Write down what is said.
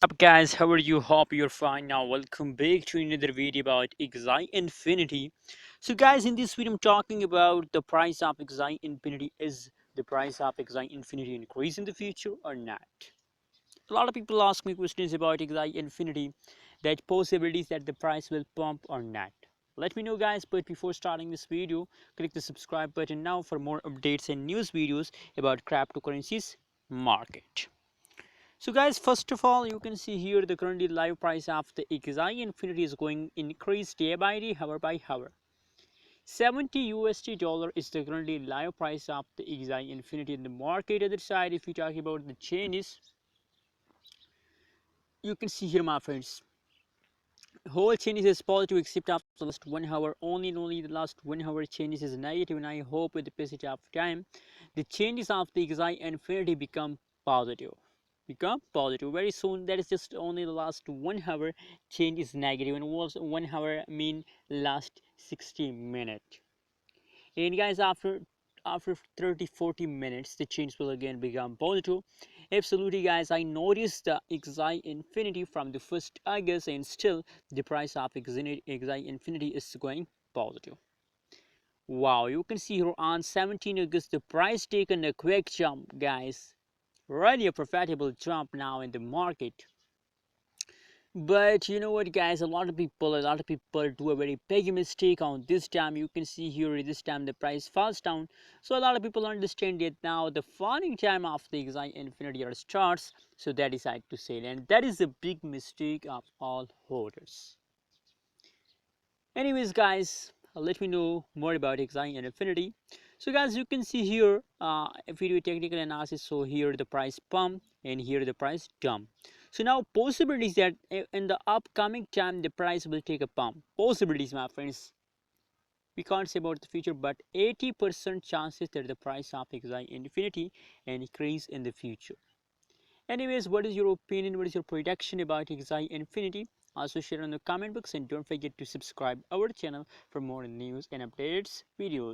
Up guys, how are you? Hope you're fine. Now welcome back to another video about Axie Infinity. So guys, in this video I'm talking about the price of Axie Infinity. Is the price of Axie Infinity increase in the future or not? A lot of people ask me questions about Axie Infinity, that possibilities that the price will pump or not. Let me know guys, but before starting this video, click the subscribe button now for more updates and news videos about cryptocurrencies market. So guys, first of all, you can see here the currently live price of the Axie Infinity is going increase day by day, hour by hour. 70 USD dollar is the currently live price of the Axie Infinity in the market. Other side, if you talk about the chain is, you can see here, my friends, whole chain is positive except after the last 1 hour. Only and only the last 1 hour changes is negative, and I hope with the passage of time, the changes of the Axie Infinity become positive. Very soon. That is just only the last 1 hour change is negative, and was 1 hour mean last 60 minutes. And guys, after 30-40 minutes the change will again become positive. Absolutely guys, I noticed the Axie Infinity from the 1st August, and still the price of Axie Infinity is going positive. Wow, you can see here on 17 August the price taken a quick jump guys, really a profitable jump now in the market. But you know what guys, a lot of people do a very big mistake on this time. You can see here this time the price falls down, so a lot of people understand it now the falling time of the Axie Infinity starts, so they decide to sell, and that is a big mistake of all holders. Anyways guys, let me know more about Axie Infinity. So guys, you can see here, if we do a technical analysis, so here the price pump and here the price dump. So now possibilities that in the upcoming time the price will take a pump. Possibilities, my friends, we can't say about the future, but 80% chances that the price of Axie Infinity increase in the future. Anyways, what is your opinion? What is your prediction about Axie Infinity? Also share in the comment box, and don't forget to subscribe our channel for more news and updates videos.